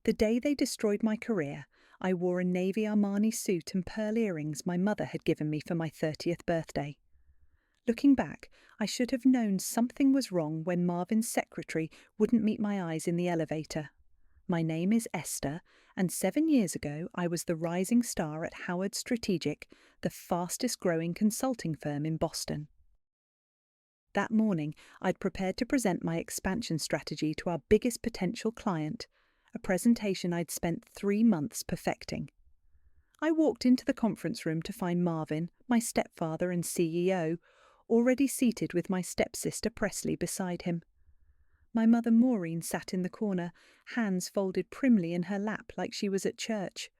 The day they destroyed my career, I wore a navy Armani suit and pearl earrings my mother had given me for my 30th birthday. Looking back, I should have known something was wrong when Marvin's secretary wouldn't meet my eyes in the elevator. My name is Esther, and 7 years ago I was the rising star at Howard Strategic, the fastest-growing consulting firm in Boston. That morning, I'd prepared to present my expansion strategy to our biggest potential client, a presentation I'd spent 3 months perfecting. I walked into the conference room to find Marvin, my stepfather and CEO, already seated with my stepsister Presley beside him. My mother Maureen sat in the corner, hands folded primly in her lap like she was at church.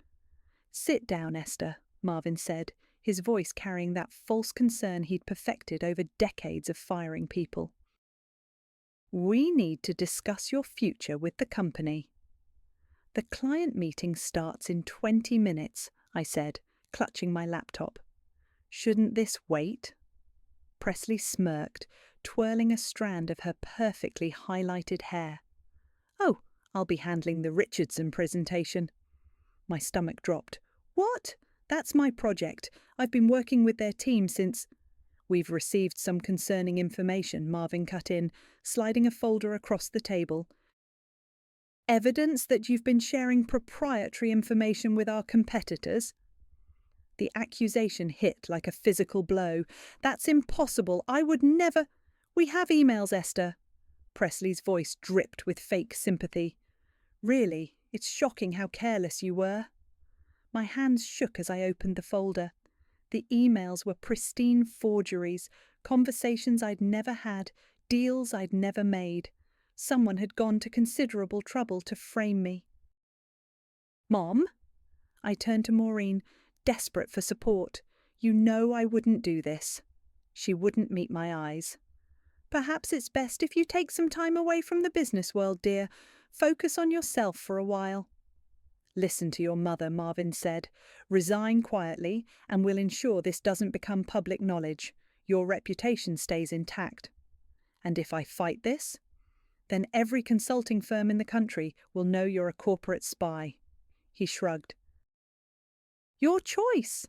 "Sit down, Esther," Marvin said, his voice carrying that false concern he'd perfected over decades of firing people. "We need to discuss your future with the company." "The client meeting starts in 20 minutes, I said, clutching my laptop. "Shouldn't this wait?" Presley smirked, twirling a strand of her perfectly highlighted hair. "Oh, I'll be handling the Richardson presentation." My stomach dropped. "What? That's my project. I've been working with their team since—" "We've received some concerning information," Marvin cut in, sliding a folder across the table. "Evidence that you've been sharing proprietary information with our competitors?" The accusation hit like a physical blow. "That's impossible. I would never—" "We have emails, Esther." Presley's voice dripped with fake sympathy. "Really, it's shocking how careless you were." My hands shook as I opened the folder. The emails were pristine forgeries, conversations I'd never had, deals I'd never made. Someone had gone to considerable trouble to frame me. "Mom?" I turned to Maureen, desperate for support. "You know I wouldn't do this." She wouldn't meet my eyes. "Perhaps it's best if you take some time away from the business world, dear. Focus on yourself for a while." "Listen to your mother," Marvin said. "Resign quietly, and we'll ensure this doesn't become public knowledge. Your reputation stays intact." "And if I fight this?" "Then every consulting firm in the country will know you're a corporate spy." He shrugged. "Your choice."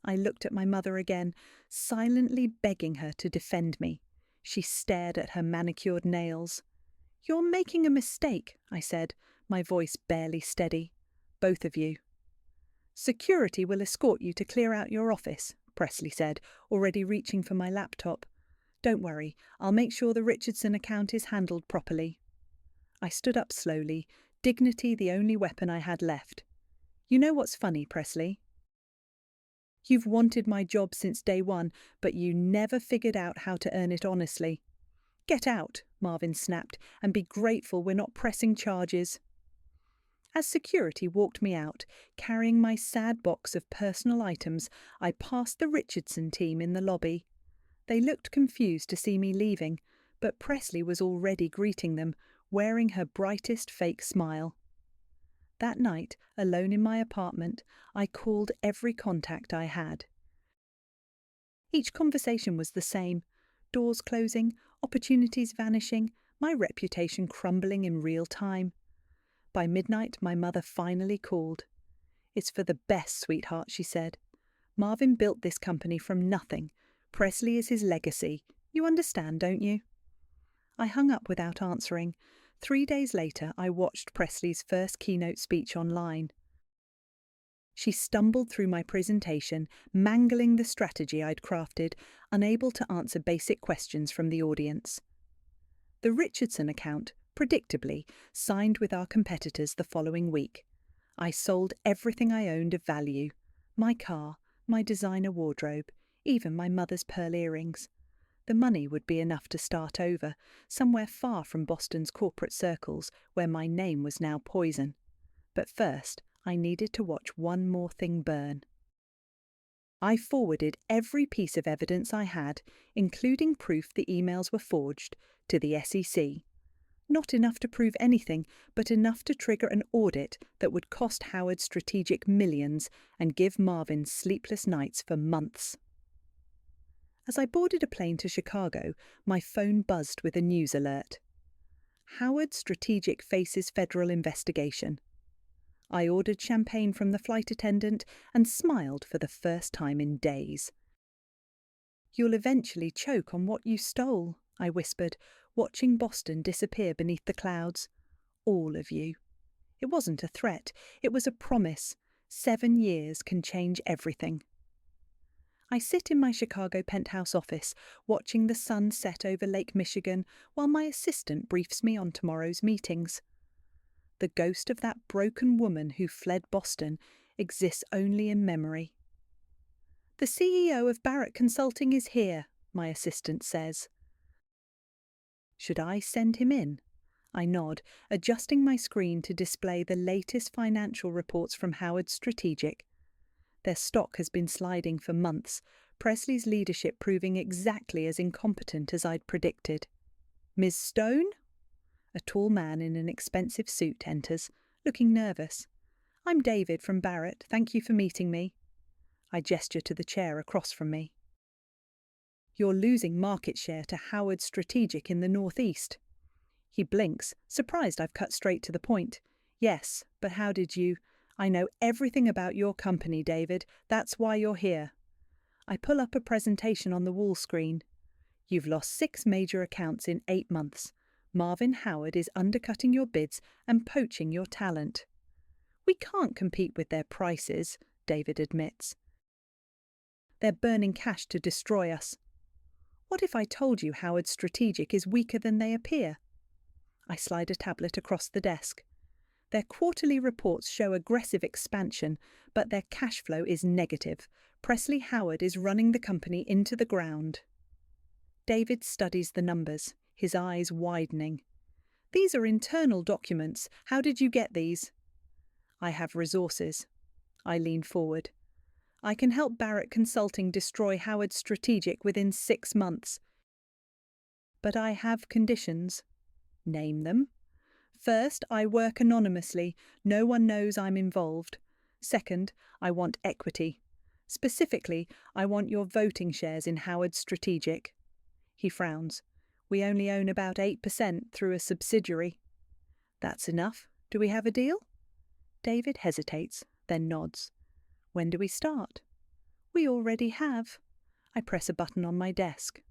I looked at my mother again, silently begging her to defend me. She stared at her manicured nails. "You're making a mistake," I said, my voice barely steady. "Both of you." "Security will escort you to clear out your office," Presley said, already reaching for my laptop. "Don't worry, I'll make sure the Richardson account is handled properly." I stood up slowly, dignity the only weapon I had left. "You know what's funny, Presley? You've wanted my job since day one, but you never figured out how to earn it honestly." "Get out," Marvin snapped, "and be grateful we're not pressing charges." As security walked me out, carrying my sad box of personal items, I passed the Richardson team in the lobby. They looked confused to see me leaving, but Presley was already greeting them, wearing her brightest fake smile. That night, alone in my apartment, I called every contact I had. Each conversation was the same: doors closing, opportunities vanishing, my reputation crumbling in real time. By midnight, my mother finally called. "It's for the best, sweetheart," she said. "Marvin built this company from nothing. Presley is his legacy. You understand, don't you?" I hung up without answering. 3 days later, I watched Presley's first keynote speech online. She stumbled through my presentation, mangling the strategy I'd crafted, unable to answer basic questions from the audience. The Richardson account, predictably, signed with our competitors the following week. I sold everything I owned of value: my car, my designer wardrobe, even my mother's pearl earrings. The money would be enough to start over, somewhere far from Boston's corporate circles, where my name was now poison. But first, I needed to watch one more thing burn. I forwarded every piece of evidence I had, including proof the emails were forged, to the SEC. Not enough to prove anything, but enough to trigger an audit that would cost Howard Strategic millions and give Marvin sleepless nights for months. As I boarded a plane to Chicago, my phone buzzed with a news alert. "Howard Strategic faces federal investigation." I ordered champagne from the flight attendant and smiled for the first time in days. "You'll eventually choke on what you stole," I whispered, watching Boston disappear beneath the clouds. "All of you." It wasn't a threat, it was a promise. 7 years can change everything. I sit in my Chicago penthouse office, watching the sun set over Lake Michigan while my assistant briefs me on tomorrow's meetings. The ghost of that broken woman who fled Boston exists only in memory. "The CEO of Barrett Consulting is here," my assistant says. Should I send him in? I nod, adjusting my screen to display the latest financial reports from Howard Strategic. Their stock has been sliding for months, Presley's leadership proving exactly as incompetent as I'd predicted. "Ms. Stone?" A tall man in an expensive suit enters, looking nervous. "I'm David from Barrett. Thank you for meeting me." I gesture to the chair across from me. "You're losing market share to Howard Strategic in the Northeast." He blinks, surprised I've cut straight to the point. "Yes, but how did you—" "I know everything about your company, David. That's why you're here." I pull up a presentation on the wall screen. "You've lost 6 major accounts in 8 months. Marvin Howard is undercutting your bids and poaching your talent." "We can't compete with their prices," David admits. "They're burning cash to destroy us." "What if I told you Howard Strategic is weaker than they appear?" I slide a tablet across the desk. "Their quarterly reports show aggressive expansion, but their cash flow is negative. Presley Howard is running the company into the ground." David studies the numbers, his eyes widening. "These are internal documents. How did you get these?" "I have resources." I lean forward. "I can help Barrett Consulting destroy Howard Strategic within 6 months. But I have conditions." "Name them." "First, I work anonymously. No one knows I'm involved. Second, I want equity. Specifically, I want your voting shares in Howard Strategic." He frowns. "We only own about 8% through a subsidiary." "That's enough. Do we have a deal?" David hesitates, then nods. "When do we start?" "We already have." I press a button on my desk.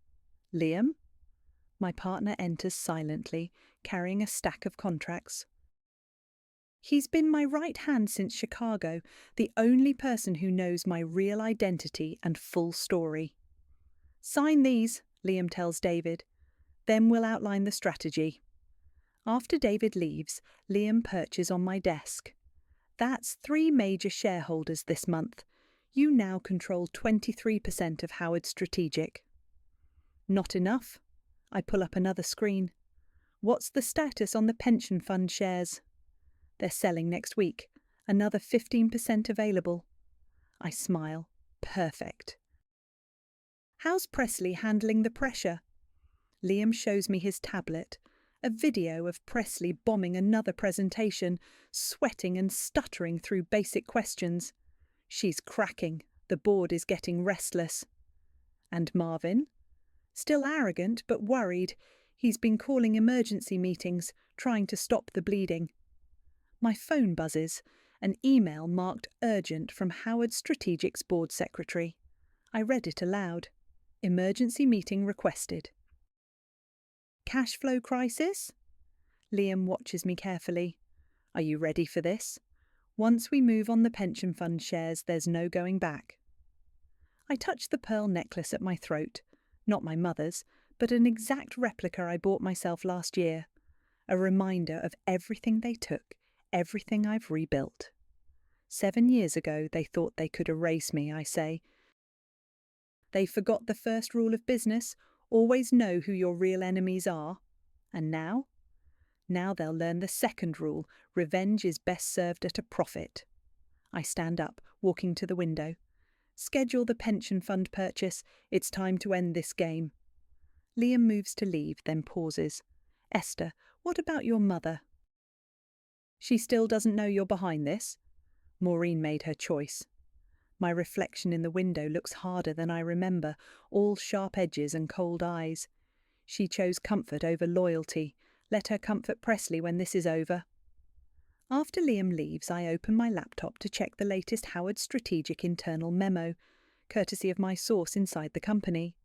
"Liam?" My partner enters silently, carrying a stack of contracts. He's been my right hand since Chicago, the only person who knows my real identity and full story. "Sign these," Liam tells David. "Then we'll outline the strategy." After David leaves, Liam perches on my desk. "That's 3 major shareholders this month. You now control 23% of Howard Strategic." "Not enough." I pull up another screen. "What's the status on the pension fund shares?" "They're selling next week. Another 15% available." I smile. Perfect. "How's Presley handling the pressure?" Liam shows me his tablet, a video of Presley bombing another presentation, sweating and stuttering through basic questions. She's cracking. The board is getting restless. "And Marvin?" "Still arrogant, but worried. He's been calling emergency meetings, trying to stop the bleeding." My phone buzzes, an email marked urgent from Howard Strategic's board secretary. I read it aloud. "Emergency meeting requested." "Cash flow crisis?" Liam watches me carefully. "Are you ready for this? Once we move on the pension fund shares, there's no going back." I touch the pearl necklace at my throat. Not my mother's, but an exact replica I bought myself last year. A reminder of everything they took, everything I've rebuilt. 7 years ago they thought they could erase me, I say. They forgot the first rule of business, always know who your real enemies are. And now? Now they'll learn the second rule, revenge is best served at a profit. I stand up, walking to the window. "Schedule the pension fund purchase. It's time to end this game." Liam moves to leave, then pauses. "Esther, what about your mother?" "She still doesn't know you're behind this?" Maureen made her choice. My reflection in the window looks harder than I remember, all sharp edges and cold eyes. She chose comfort over loyalty. Let her comfort Presley when this is over. After Liam leaves, I open my laptop to check the latest Howard Strategic internal memo, courtesy of my source inside the company.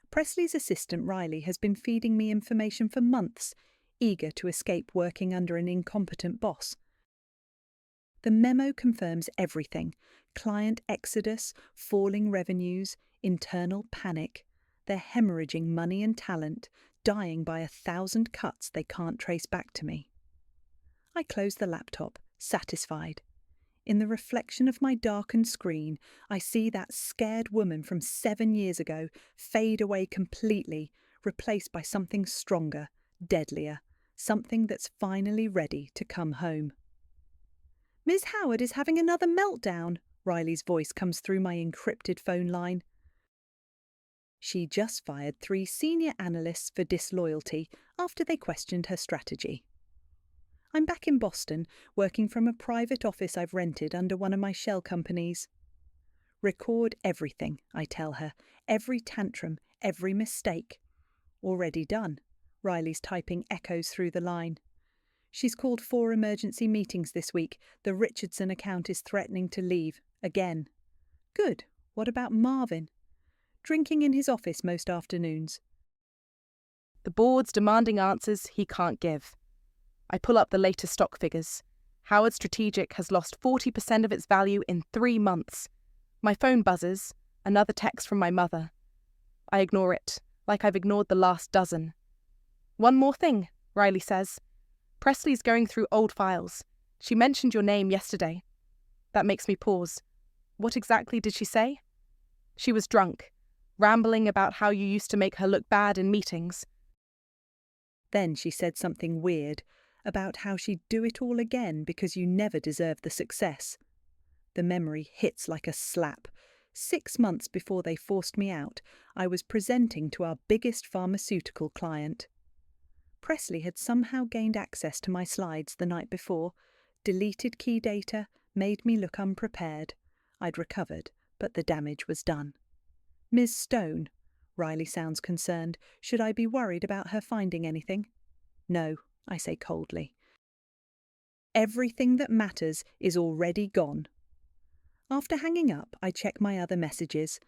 Presley's assistant Riley has been feeding me information for months, eager to escape working under an incompetent boss. The memo confirms everything: client exodus, falling revenues, internal panic. They're hemorrhaging money and talent, dying by 1,000 cuts they can't trace back to me. I close the laptop, satisfied. In the reflection of my darkened screen, I see that scared woman from 7 years ago fade away completely, replaced by something stronger, deadlier, something that's finally ready to come home. "Ms. Howard is having another meltdown," Riley's voice comes through my encrypted phone line. She just fired 3 senior analysts for disloyalty after they questioned her strategy. I'm back in Boston, working from a private office I've rented under one of my shell companies. "Record everything," I tell her, "every tantrum, every mistake." "Already done." Riley's typing echoes through the line. "She's called 4 emergency meetings this week. The Richardson account is threatening to leave, again." "Good. What about Marvin?" "Drinking in his office most afternoons." "The board's demanding answers he can't give." I pull up the latest stock figures. Howard Strategic has lost 40% of its value in 3 months. My phone buzzes, another text from my mother. I ignore it, like I've ignored the last dozen. "One more thing," Riley says. "Presley's going through old files. She mentioned your name yesterday." That makes me pause. What exactly did she say? "She was drunk, rambling about how you used to make her look bad in meetings." Then she said something weird, about how she'd do it all again because you never deserved the success. The memory hits like a slap. 6 months before they forced me out, I was presenting to our biggest pharmaceutical client. Presley had somehow gained access to my slides the night before, deleted key data, made me look unprepared. I'd recovered, but the damage was done. "Ms. Stone," Riley sounds concerned. "Should I be worried about her finding anything?" "No," I say coldly. "Everything that matters is already gone." After hanging up, I check my other messages.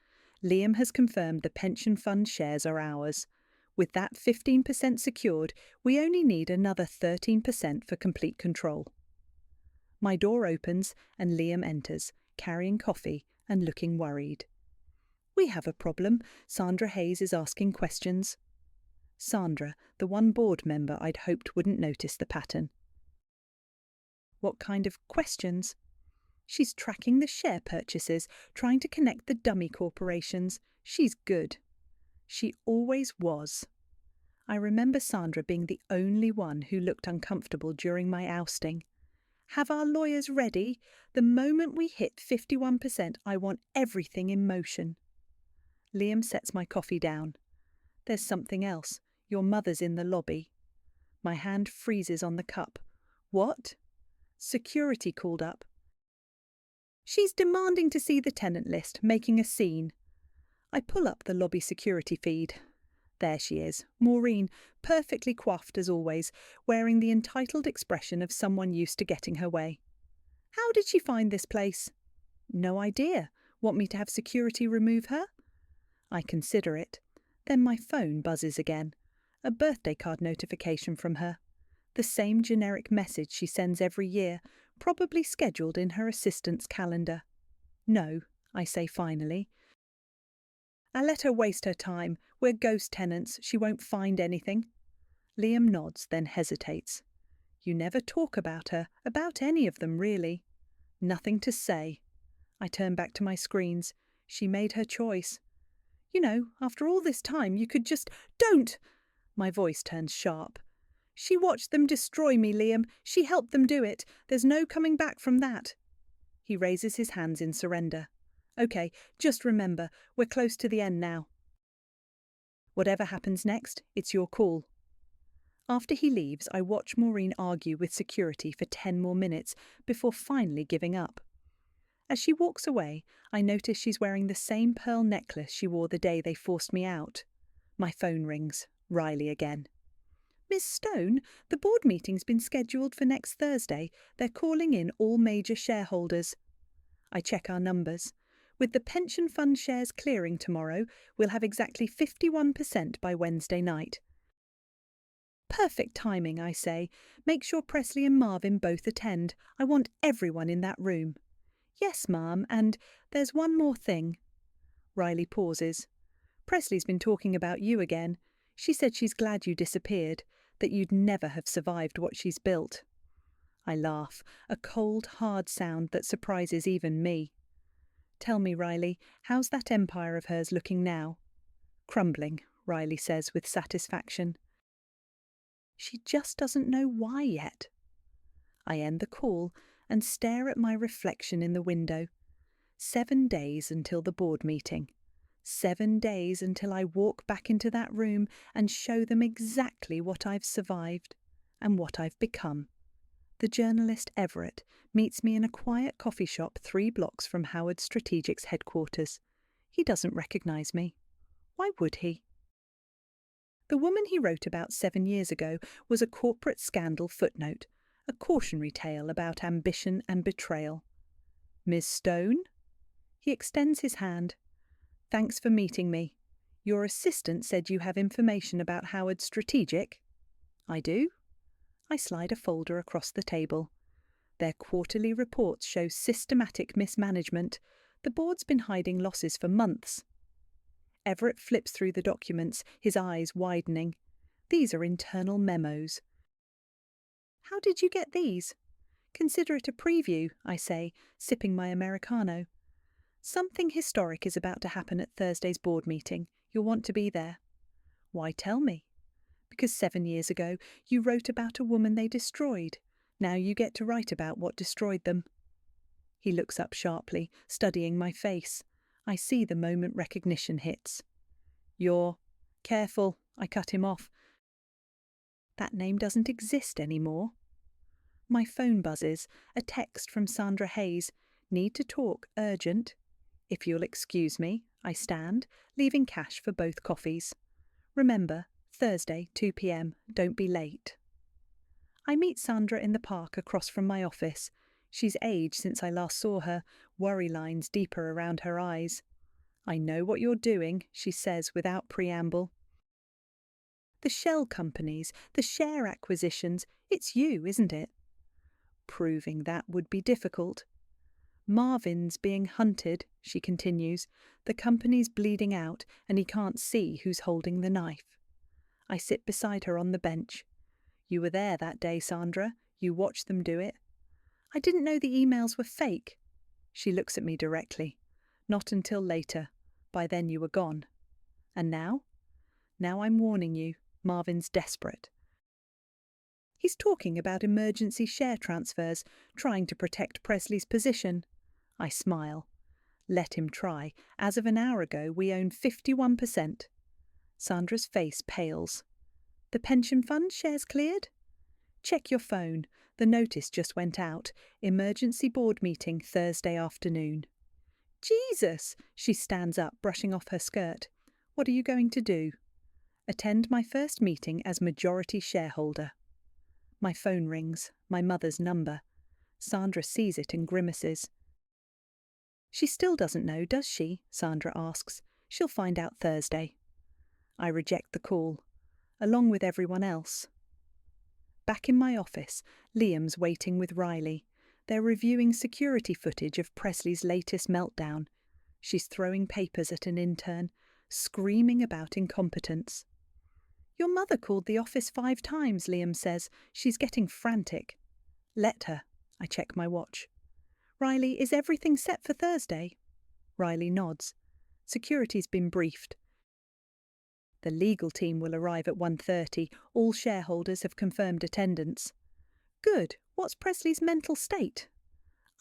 Liam has confirmed the pension fund shares are ours. With that 15% secured, we only need another 13% for complete control. My door opens and Liam enters, carrying coffee and looking worried. "We have a problem. Sandra Hayes is asking questions." Sandra, the one board member I'd hoped wouldn't notice the pattern. "What kind of questions?" "She's tracking the share purchases, trying to connect the dummy corporations. She's good." She always was. I remember Sandra being the only one who looked uncomfortable during my ousting. "Have our lawyers ready? The moment we hit 51%, I want everything in motion." Liam sets my coffee down. "There's something else. Your mother's in the lobby." My hand freezes on the cup. "What?" "Security called up. She's demanding to see the tenant list, making a scene." I pull up the lobby security feed. There she is, Maureen, perfectly coiffed as always, wearing the entitled expression of someone used to getting her way. "How did she find this place?" "No idea. Want me to have security remove her?" I consider it. Then my phone buzzes again. A birthday card notification from her. The same generic message she sends every year, probably scheduled in her assistant's calendar. "No," I say finally. "I let her waste her time. We're ghost tenants. She won't find anything." Liam nods, then hesitates. "You never talk about her, about any of them, really." "Nothing to say." I turn back to my screens. She made her choice. "You know, after all this time, you could just—" "Don't!" My voice turns sharp. "She watched them destroy me, Liam. She helped them do it. There's no coming back from that." He raises his hands in surrender. "Okay, just remember, we're close to the end now. Whatever happens next, it's your call." After he leaves, I watch Maureen argue with security for 10 more minutes before finally giving up. As she walks away, I notice she's wearing the same pearl necklace she wore the day they forced me out. My phone rings. Riley again. Miss Stone, the board meeting's been scheduled for next Thursday. They're calling in all major shareholders. I check our numbers. With the pension fund shares clearing tomorrow, we'll have exactly 51% by Wednesday night. Perfect timing, I say. Make sure Presley and Marvin both attend. I want everyone in that room. Yes, ma'am, and there's one more thing. Riley pauses. Presley's been talking about you again. She said she's glad you disappeared, that you'd never have survived what she's built. I laugh, a cold, hard sound that surprises even me. Tell me, Riley, how's that empire of hers looking now? Crumbling, Riley says with satisfaction. She just doesn't know why yet. I end the call and stare at my reflection in the window. 7 days until the board meeting. 7 days until I walk back into that room and show them exactly what I've survived and what I've become. The journalist Everett meets me in a quiet coffee shop 3 blocks from Howard Strategic's headquarters. He doesn't recognise me. Why would he? The woman he wrote about 7 years ago was a corporate scandal footnote, a cautionary tale about ambition and betrayal. Miss Stone? He extends his hand. Thanks for meeting me. Your assistant said you have information about Howard Strategic? I do. I slide a folder across the table. Their quarterly reports show systematic mismanagement. The board's been hiding losses for months. Everett flips through the documents, his eyes widening. These are internal memos. How did you get these? Consider it a preview, I say, sipping my Americano. Something historic is about to happen at Thursday's board meeting. You'll want to be there. Why tell me? Because 7 years ago you wrote about a woman they destroyed. Now you get to write about what destroyed them. He looks up sharply, studying my face. I see the moment recognition hits. You're... Careful, I cut him off. That name doesn't exist anymore. My phone buzzes, a text from Sandra Hayes. Need to talk, urgent. If you'll excuse me, I stand, leaving cash for both coffees. Remember, Thursday, 2 p.m, don't be late. I meet Sandra in the park across from my office. She's aged since I last saw her, worry lines deeper around her eyes. I know what you're doing, she says without preamble. The shell companies, the share acquisitions, it's you, isn't it? Proving that would be difficult. Marvin's being hunted, she continues. The company's bleeding out and he can't see who's holding the knife. I sit beside her on the bench. You were there that day, Sandra. You watched them do it. I didn't know the emails were fake. She looks at me directly. Not until later. By then you were gone. And now? Now I'm warning you. Marvin's desperate. He's talking about emergency share transfers, trying to protect Presley's position. I smile. Let him try. As of an hour ago, we own 51%. Sandra's face pales. The pension fund shares cleared? Check your phone. The notice just went out. Emergency board meeting Thursday afternoon. Jesus! She stands up, brushing off her skirt. What are you going to do? Attend my first meeting as majority shareholder. My phone rings, my mother's number. Sandra sees it and grimaces. She still doesn't know, does she? Sandra asks. She'll find out Thursday. I reject the call, along with everyone else. Back in my office, Liam's waiting with Riley. They're reviewing security footage of Presley's latest meltdown. She's throwing papers at an intern, screaming about incompetence. Your mother called the office 5 times, Liam says. She's getting frantic. Let her. I check my watch. Riley, is everything set for Thursday? Riley nods. Security's been briefed. The legal team will arrive at 1:30. All shareholders have confirmed attendance. Good. What's Presley's mental state?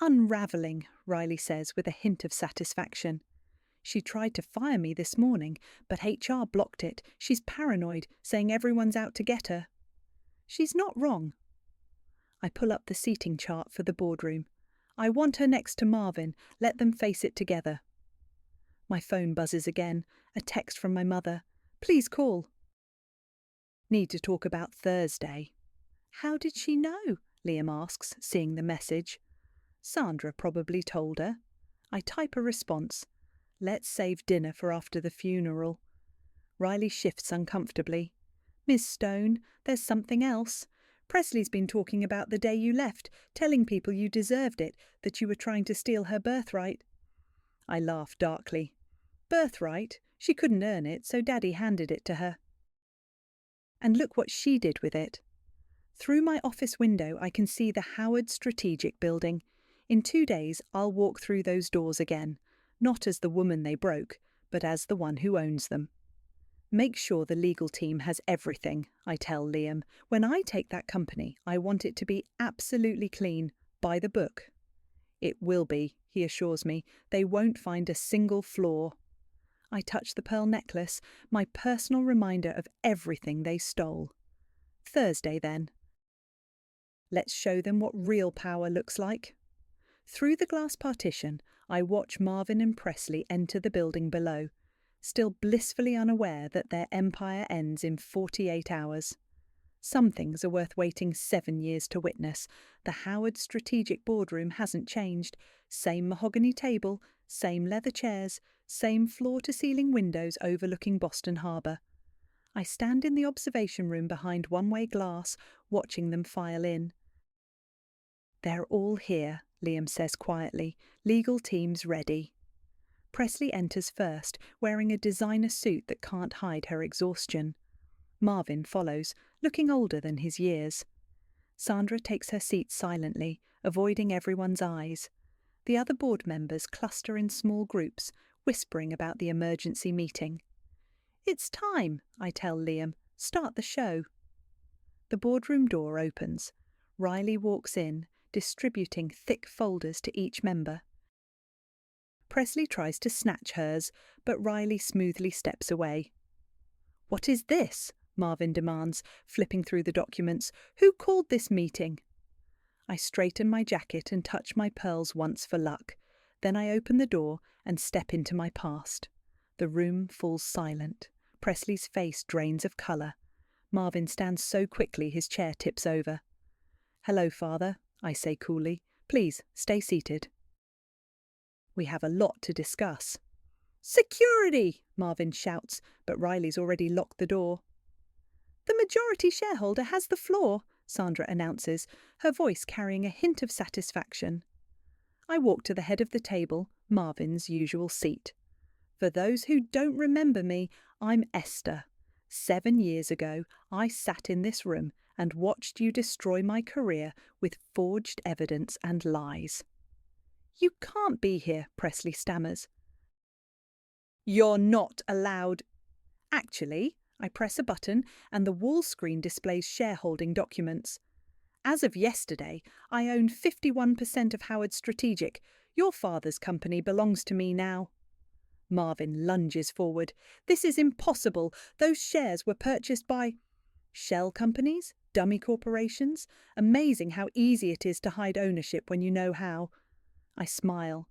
Unravelling, Riley says with a hint of satisfaction. She tried to fire me this morning, but HR blocked it. She's paranoid, saying everyone's out to get her. She's not wrong. I pull up the seating chart for the boardroom. I want her next to Marvin. Let them face it together. My phone buzzes again. A text from my mother. Please call. Need to talk about Thursday. How did she know? Liam asks, seeing the message. Sandra probably told her. I type a response. Let's save dinner for after the funeral. Riley shifts uncomfortably. Miss Stone, there's something else. Presley's been talking about the day you left, telling people you deserved it, that you were trying to steal her birthright. I laugh darkly. Birthright? She couldn't earn it, so Daddy handed it to her. And look what she did with it. Through my office window I can see the Howard Strategic building. In 2 days I'll walk through those doors again, not as the woman they broke, but as the one who owns them. Make sure the legal team has everything, I tell Liam. When I take that company, I want it to be absolutely clean, by the book. It will be, he assures me. They won't find a single flaw. I touch the pearl necklace, my personal reminder of everything they stole. Thursday, then. Let's show them what real power looks like. Through the glass partition, I watch Marvin and Presley enter the building below, still blissfully unaware that their empire ends in 48 hours. Some things are worth waiting 7 years to witness. The Howard Strategic boardroom hasn't changed. Same mahogany table, same leather chairs, same floor-to-ceiling windows overlooking Boston Harbor. I stand in the observation room behind one-way glass, watching them file in. They're all here, Liam says quietly. Legal team's ready. Presley enters first, wearing a designer suit that can't hide her exhaustion. Marvin follows, looking older than his years. Sandra takes her seat silently, avoiding everyone's eyes. The other board members cluster in small groups, whispering about the emergency meeting. It's time, I tell Liam. Start the show. The boardroom door opens. Riley walks in, distributing thick folders to each member. Presley tries to snatch hers, but Riley smoothly steps away. What is this? Marvin demands, flipping through the documents. Who called this meeting? I straighten my jacket and touch my pearls once for luck. Then I open the door and step into my past. The room falls silent. Presley's face drains of colour. Marvin stands so quickly his chair tips over. Hello, Father, I say coolly. Please, stay seated. We have a lot to discuss. Security! Marvin shouts, but Riley's already locked the door. The majority shareholder has the floor, Sandra announces, her voice carrying a hint of satisfaction. I walk to the head of the table, Marvin's usual seat. For those who don't remember me, I'm Esther. 7 years ago, I sat in this room and watched you destroy my career with forged evidence and lies. You can't be here, Presley stammers. You're not allowed. Actually, I press a button and the wall screen displays shareholding documents. As of yesterday, I own 51% of Howard Strategic. Your father's company belongs to me now. Marvin lunges forward. This is impossible. Those shares were purchased by shell companies, dummy corporations. Amazing how easy it is to hide ownership when you know how. I smile.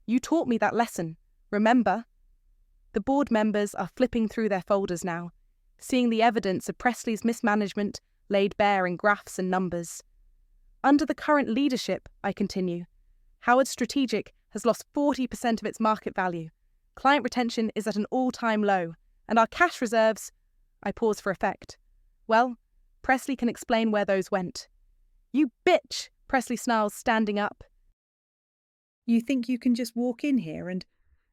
You taught me that lesson, remember? The board members are flipping through their folders now, seeing the evidence of Presley's mismanagement laid bare in graphs and numbers. Under the current leadership, I continue, Howard Strategic has lost 40% of its market value. Client retention is at an all-time low, and our cash reserves... I pause for effect. Well, Presley can explain where those went. You bitch, Presley snarls, standing up. You think you can just walk in here and...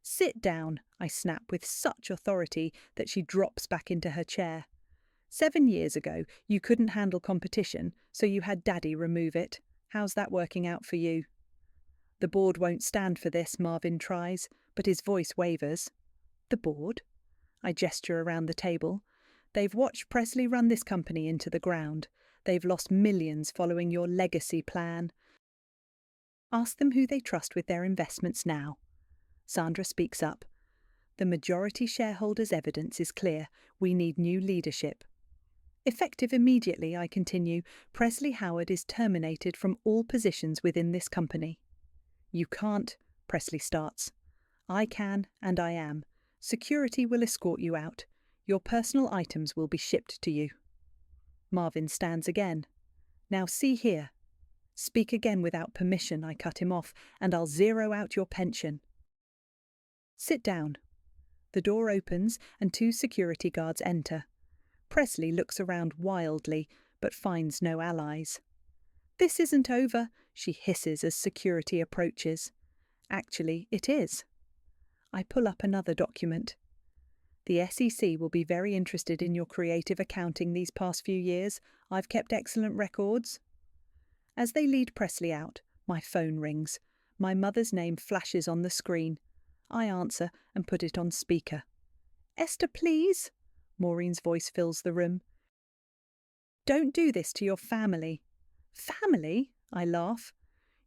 Sit down, I snap with such authority that she drops back into her chair. 7 years ago, you couldn't handle competition, so you had Daddy remove it. How's that working out for you? The board won't stand for this, Marvin tries, but his voice wavers. The board? I gesture around the table. They've watched Presley run this company into the ground. They've lost millions following your legacy plan. Ask them who they trust with their investments now. Sandra speaks up. The majority shareholders' evidence is clear. We need new leadership. Effective immediately, I continue, Presley Howard is terminated from all positions within this company. You can't, Presley starts. I can, and I am. Security will escort you out. Your personal items will be shipped to you. Marvin stands again. Now see here. Speak again without permission, I cut him off, and I'll zero out your pension. Sit down. The door opens and 2 security guards enter. Presley looks around wildly, but finds no allies. This isn't over, she hisses as security approaches. Actually, it is. I pull up another document. The SEC will be very interested in your creative accounting these past few years. I've kept excellent records. As they lead Presley out, my phone rings. My mother's name flashes on the screen. I answer and put it on speaker. Esther, please? Maureen's voice fills the room. Don't do this to your family. Family? I laugh.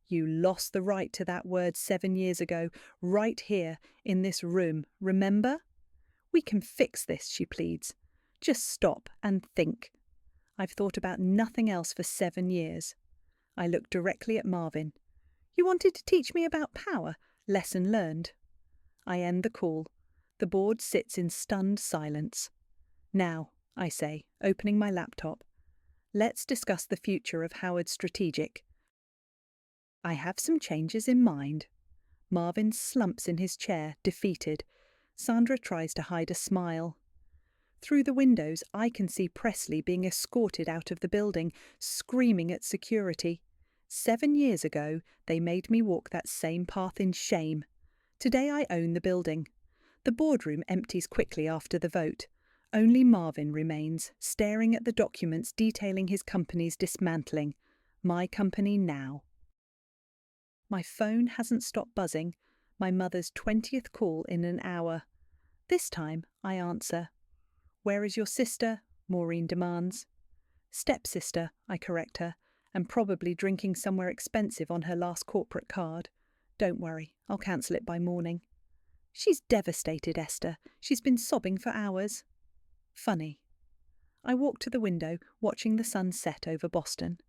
You lost the right to that word 7 years ago, right here, in this room, remember? We can fix this, she pleads. Just stop and think. I've thought about nothing else for 7 years. I look directly at Marvin. You wanted to teach me about power? Lesson learned. I end the call. The board sits in stunned silence. Now, I say, opening my laptop, let's discuss the future of Howard Strategic. I have some changes in mind. Marvin slumps in his chair, defeated. Sandra tries to hide a smile. Through the windows, I can see Presley being escorted out of the building, screaming at security. 7 years ago, they made me walk that same path in shame. Today I own the building. The boardroom empties quickly after the vote. Only Marvin remains, staring at the documents detailing his company's dismantling. My company now. My phone hasn't stopped buzzing. My mother's 20th call in an hour. This time, I answer. Where is your sister? Maureen demands. Stepsister, I correct her, and probably drinking somewhere expensive on her last corporate card. Don't worry, I'll cancel it by morning. She's devastated, Esther. She's been sobbing for hours. Funny. I walked to the window, watching the sun set over Boston.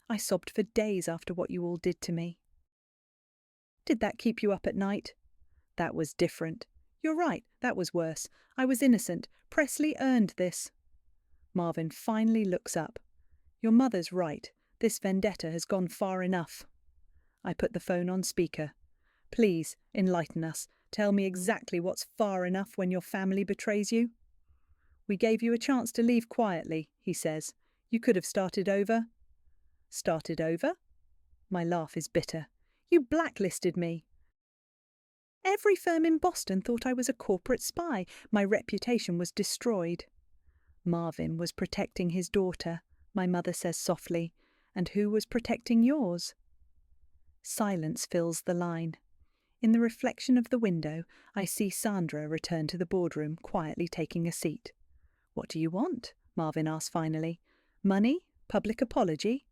I sobbed for days after what you all did to me. Did that keep you up at night? That was different. You're right, that was worse. I was innocent. Presley earned this. Marvin finally looks up. Your mother's right. This vendetta has gone far enough. I put the phone on speaker. Please, enlighten us. Tell me exactly what's far enough when your family betrays you. We gave you a chance to leave quietly, he says. You could have started over. Started over? My laugh is bitter. You blacklisted me. Every firm in Boston thought I was a corporate spy. My reputation was destroyed. Marvin was protecting his daughter, my mother says softly. And who was protecting yours? Silence fills the line. In the reflection of the window, I see Sandra return to the boardroom, quietly taking a seat. What do you want? Marvin asks finally. Money? Public apology?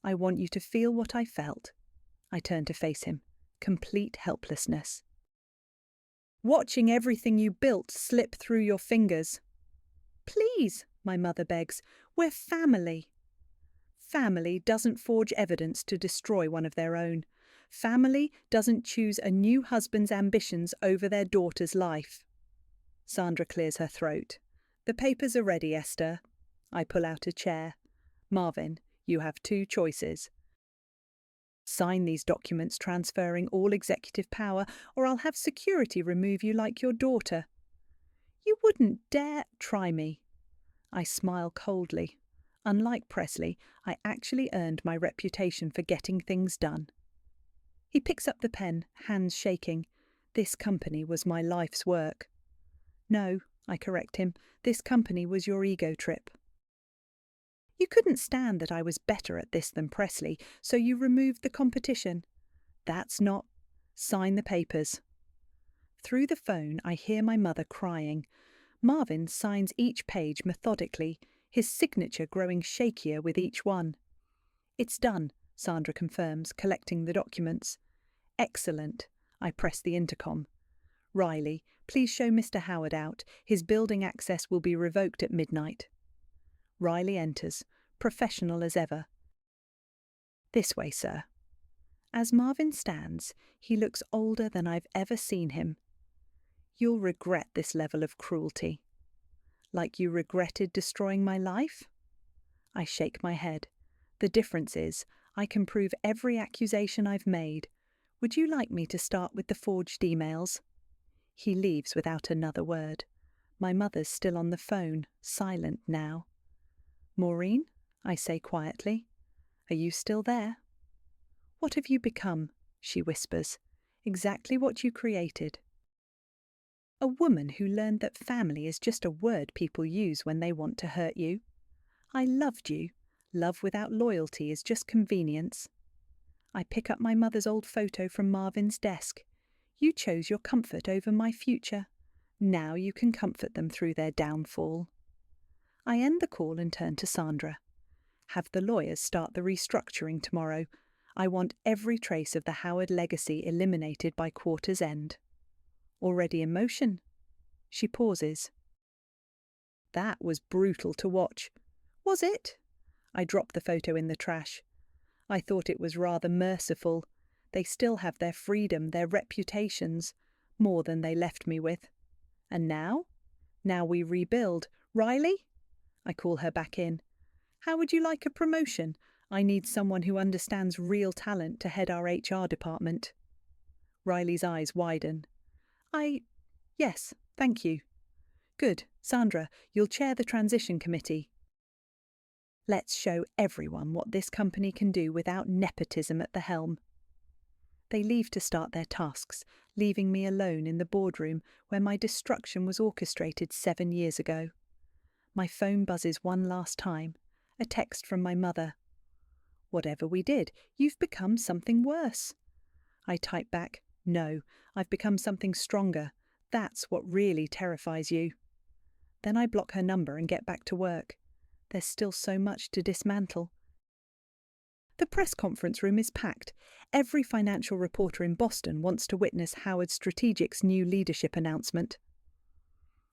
I want you to feel what I felt. I turn to face him. Complete helplessness. Watching everything you built slip through your fingers. Please, my mother begs. We're family. Family doesn't forge evidence to destroy one of their own. Family doesn't choose a new husband's ambitions over their daughter's life. Sandra clears her throat. The papers are ready, Esther. I pull out a chair. Marvin, you have 2 choices. Sign these documents transferring all executive power, or I'll have security remove you like your daughter. You wouldn't dare try me. I smile coldly. Unlike Presley, I actually earned my reputation for getting things done. He picks up the pen, hands shaking. This company was my life's work. No, I correct him, this company was your ego trip. You couldn't stand that I was better at this than Presley, so you removed the competition. That's not. Sign the papers. Through the phone, I hear my mother crying. Marvin signs each page methodically, his signature growing shakier with each one. It's done, Sandra confirms, collecting the documents. Excellent. I press the intercom. Riley, please show Mr. Howard out. His building access will be revoked at midnight. Riley enters, professional as ever. This way, sir. As Marvin stands, he looks older than I've ever seen him. You'll regret this level of cruelty. Like you regretted destroying my life? I shake my head. The difference is, I can prove every accusation I've made. Would you like me to start with the forged emails? He leaves without another word. My mother's still on the phone, silent now. Maureen, I say quietly, are you still there? What have you become? She whispers. Exactly what you created. A woman who learned that family is just a word people use when they want to hurt you. I loved you. Love without loyalty is just convenience. I pick up my mother's old photo from Marvin's desk. You chose your comfort over my future. Now you can comfort them through their downfall. I end the call and turn to Sandra. Have the lawyers start the restructuring tomorrow. I want every trace of the Howard legacy eliminated by quarter's end. Already in motion. She pauses. That was brutal to watch. Was it? I drop the photo in the trash. I thought it was rather merciful. They still have their freedom, their reputations, more than they left me with. And now? Now we rebuild. Riley? I call her back in. How would you like a promotion? I need someone who understands real talent to head our HR department. Riley's eyes widen. Yes, thank you. Good. Sandra, you'll chair the transition committee. Let's show everyone what this company can do without nepotism at the helm. They leave to start their tasks, leaving me alone in the boardroom where my destruction was orchestrated 7 years ago. My phone buzzes one last time, a text from my mother. Whatever we did, you've become something worse. I type back, no, I've become something stronger. That's what really terrifies you. Then I block her number and get back to work. There's still so much to dismantle. The press conference room is packed. Every financial reporter in Boston wants to witness Howard Strategic's new leadership announcement.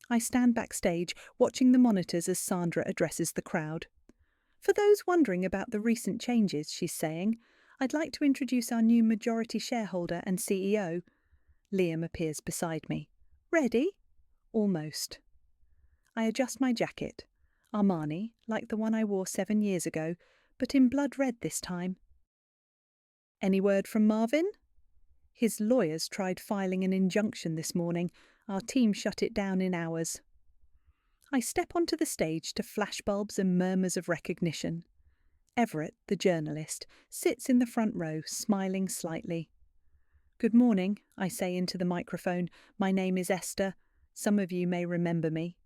I stand backstage, watching the monitors as Sandra addresses the crowd. For those wondering about the recent changes, she's saying, I'd like to introduce our new majority shareholder and CEO. Liam appears beside me. Ready? Almost. I adjust my jacket. Armani, like the one I wore 7 years ago, but in blood red this time. Any word from Marvin? His lawyers tried filing an injunction this morning. Our team shut it down in hours. I step onto the stage to flashbulbs and murmurs of recognition. Everett, the journalist, sits in the front row, smiling slightly. Good morning, I say into the microphone. My name is Esther. Some of you may remember me.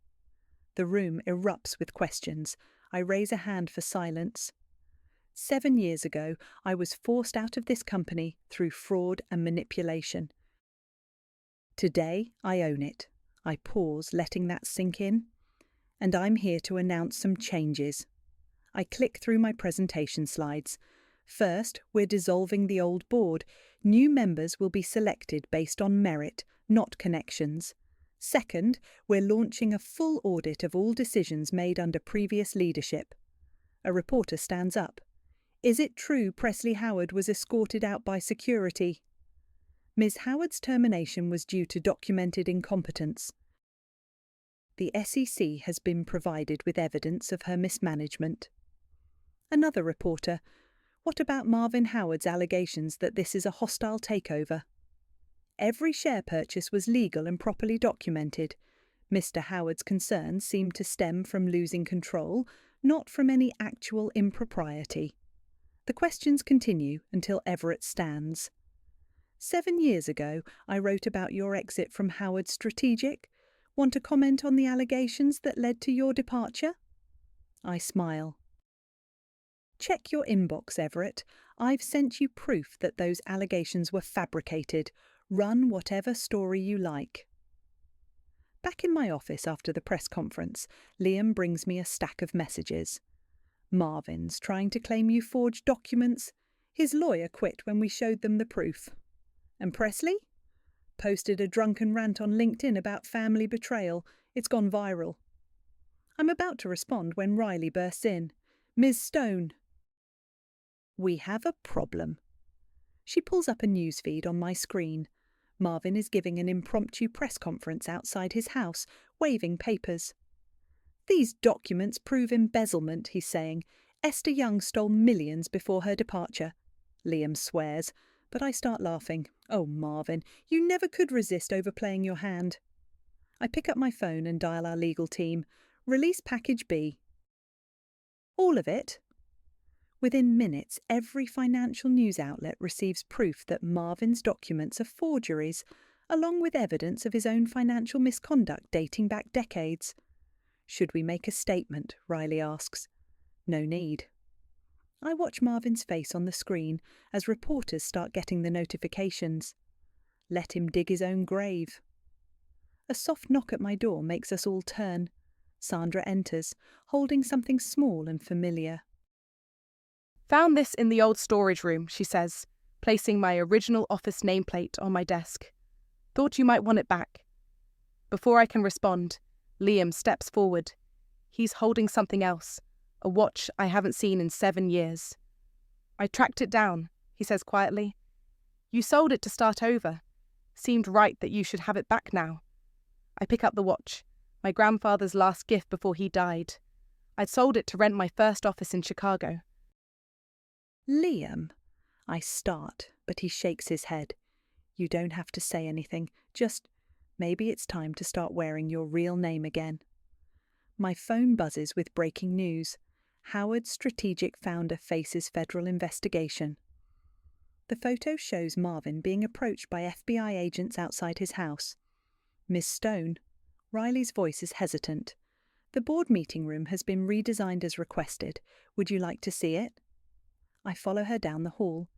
The room erupts with questions. I raise a hand for silence. 7 years ago, I was forced out of this company through fraud and manipulation. Today, I own it. I pause, letting that sink in. And I'm here to announce some changes. I click through my presentation slides. First, we're dissolving the old board. New members will be selected based on merit, not connections. Second, we're launching a full audit of all decisions made under previous leadership. A reporter stands up. Is it true Presley Howard was escorted out by security? Ms. Howard's termination was due to documented incompetence. The SEC has been provided with evidence of her mismanagement. Another reporter. What about Marvin Howard's allegations that this is a hostile takeover? Every share purchase was legal and properly documented. Mr. Howard's concerns seemed to stem from losing control, not from any actual impropriety. The questions continue until Everett stands. 7 years ago, I wrote about your exit from Howard Strategic. Want to comment on the allegations that led to your departure? I smile. Check your inbox, Everett. I've sent you proof that those allegations were fabricated. Run whatever story you like. Back in my office after the press conference, Liam brings me a stack of messages. Marvin's trying to claim you forged documents. His lawyer quit when we showed them the proof. And Presley? Posted a drunken rant on LinkedIn about family betrayal. It's gone viral. I'm about to respond when Riley bursts in. Ms. Stone. We have a problem. She pulls up a newsfeed on my screen. Marvin is giving an impromptu press conference outside his house, waving papers. These documents prove embezzlement, he's saying. Esther Young stole millions before her departure. Liam swears, but I start laughing. Oh, Marvin, you never could resist overplaying your hand. I pick up my phone and dial our legal team. Release Package B. All of it? Within minutes, every financial news outlet receives proof that Marvin's documents are forgeries, along with evidence of his own financial misconduct dating back decades. Should we make a statement? Riley asks. No need. I watch Marvin's face on the screen as reporters start getting the notifications. Let him dig his own grave. A soft knock at my door makes us all turn. Sandra enters, holding something small and familiar. Found this in the old storage room, she says, placing my original office nameplate on my desk. Thought you might want it back. Before I can respond, Liam steps forward. He's holding something else, a watch I haven't seen in 7 years. I tracked it down, he says quietly. You sold it to start over. Seemed right that you should have it back now. I pick up the watch, my grandfather's last gift before he died. I'd sold it to rent my first office in Chicago. Liam? I start, but he shakes his head. You don't have to say anything, just maybe it's time to start wearing your real name again. My phone buzzes with breaking news. Howard's strategic founder faces federal investigation. The photo shows Marvin being approached by FBI agents outside his house. Miss Stone. Riley's voice is hesitant. The board meeting room has been redesigned as requested. Would you like to see it? I follow her down the hall.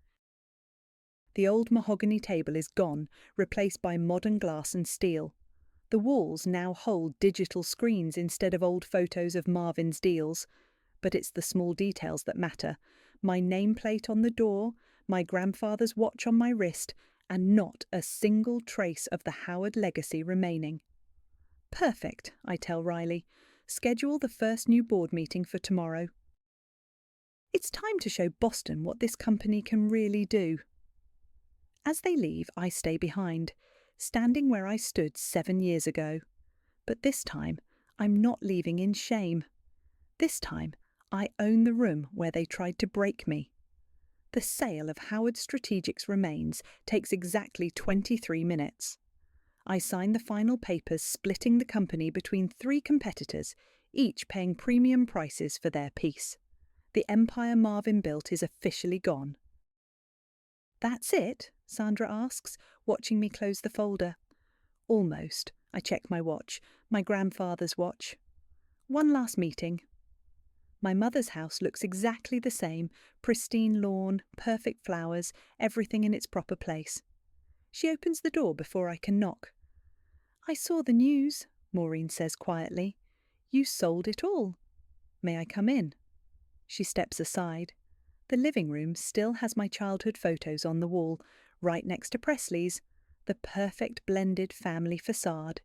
The old mahogany table is gone, replaced by modern glass and steel. The walls now hold digital screens instead of old photos of Marvin's deals. But it's the small details that matter. My nameplate on the door, my grandfather's watch on my wrist, and not a single trace of the Howard legacy remaining. Perfect, I tell Riley. Schedule the first new board meeting for tomorrow. It's time to show Boston what this company can really do. As they leave, I stay behind, standing where I stood 7 years ago. But this time, I'm not leaving in shame. This time, I own the room where they tried to break me. The sale of Howard Strategic's remains takes exactly 23 minutes. I sign the final papers splitting the company between 3 competitors, each paying premium prices for their piece. The empire Marvin built is officially gone. That's it? Sandra asks, watching me close the folder. Almost. I check my watch, my grandfather's watch. One last meeting. My mother's house looks exactly the same, pristine lawn, perfect flowers, everything in its proper place. She opens the door before I can knock. I saw the news, Maureen says quietly. You sold it all. May I come in? She steps aside. The living room still has my childhood photos on the wall, right next to Presley's, the perfect blended family facade.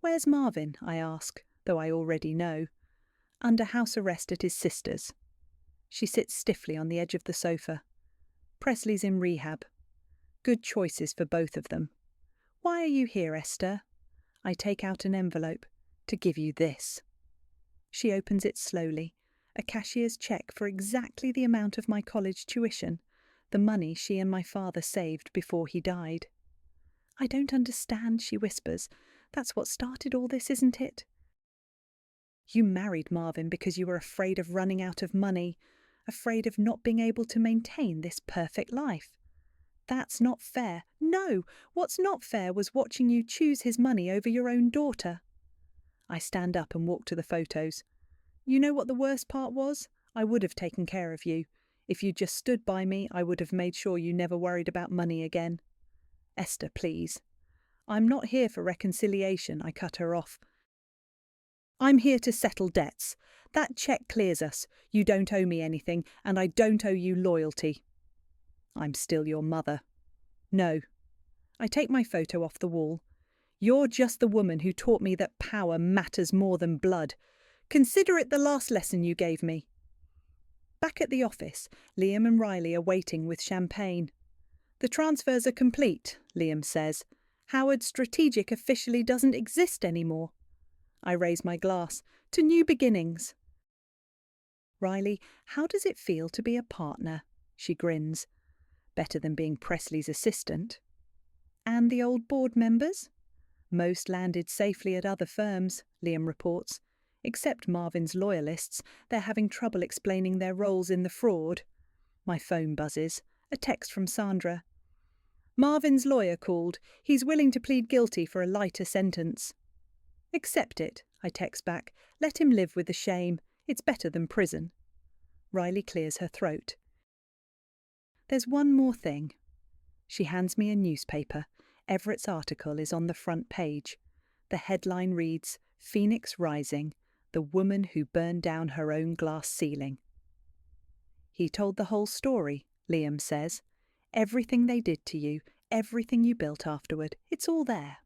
Where's Marvin? I ask, though I already know. Under house arrest at his sister's. She sits stiffly on the edge of the sofa. Presley's in rehab. Good choices for both of them. Why are you here, Esther? I take out an envelope. To give you this. She opens it slowly. A cashier's cheque for exactly the amount of my college tuition, the money she and my father saved before he died. I don't understand, she whispers. That's what started all this, isn't it? You married Marvin because you were afraid of running out of money, afraid of not being able to maintain this perfect life. That's not fair. No, what's not fair was watching you choose his money over your own daughter. I stand up and walk to the photos. You know what the worst part was? I would have taken care of you. If you'd just stood by me, I would have made sure you never worried about money again. Esther, please. I'm not here for reconciliation, I cut her off. I'm here to settle debts. That cheque clears us. You don't owe me anything, and I don't owe you loyalty. I'm still your mother. No. I take my photo off the wall. You're just the woman who taught me that power matters more than blood. Consider it the last lesson you gave me. Back at the office, Liam and Riley are waiting with champagne. The transfers are complete, Liam says. Howard Strategic officially doesn't exist anymore. I raise my glass. To new beginnings. Riley, how does it feel to be a partner? She grins. Better than being Presley's assistant. And the old board members? Most landed safely at other firms, Liam reports. Except Marvin's loyalists, they're having trouble explaining their roles in the fraud. My phone buzzes. A text from Sandra. Marvin's lawyer called. He's willing to plead guilty for a lighter sentence. Accept it, I text back. Let him live with the shame. It's better than prison. Riley clears her throat. There's one more thing. She hands me a newspaper. Everett's article is on the front page. The headline reads, Phoenix Rising, the woman who burned down her own glass ceiling. He told the whole story, Liam says. Everything they did to you, everything you built afterward, it's all there.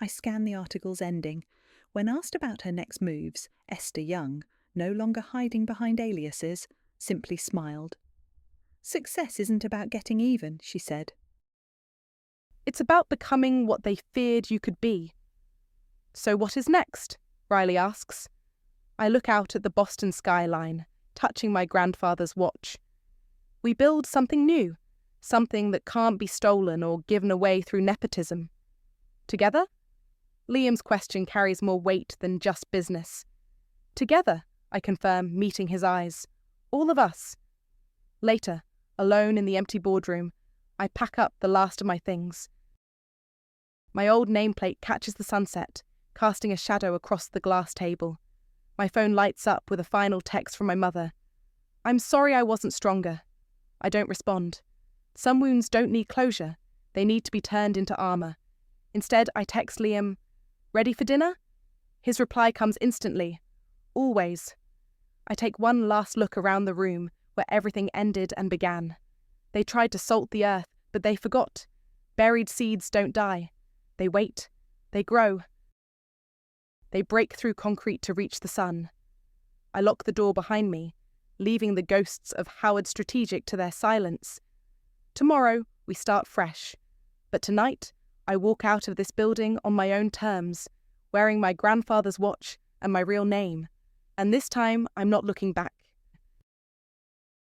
I scan the article's ending. When asked about her next moves, Esther Young, no longer hiding behind aliases, simply smiled. Success isn't about getting even, she said. It's about becoming what they feared you could be. So what is next? Riley asks. I look out at the Boston skyline, touching my grandfather's watch. We build something new, something that can't be stolen or given away through nepotism. Together? Liam's question carries more weight than just business. Together, I confirm, meeting his eyes. All of us. Later, alone in the empty boardroom, I pack up the last of my things. My old nameplate catches the sunset, casting a shadow across the glass table. My phone lights up with a final text from my mother. I'm sorry I wasn't stronger. I don't respond. Some wounds don't need closure. They need to be turned into armor. Instead, I text Liam, ready for dinner? His reply comes instantly. Always. I take one last look around the room where everything ended and began. They tried to salt the earth, but they forgot. Buried seeds don't die. They wait. They grow. They break through concrete to reach the sun. I lock the door behind me, leaving the ghosts of Howard Strategic to their silence. Tomorrow, we start fresh. But tonight, I walk out of this building on my own terms, wearing my grandfather's watch and my real name. And this time, I'm not looking back.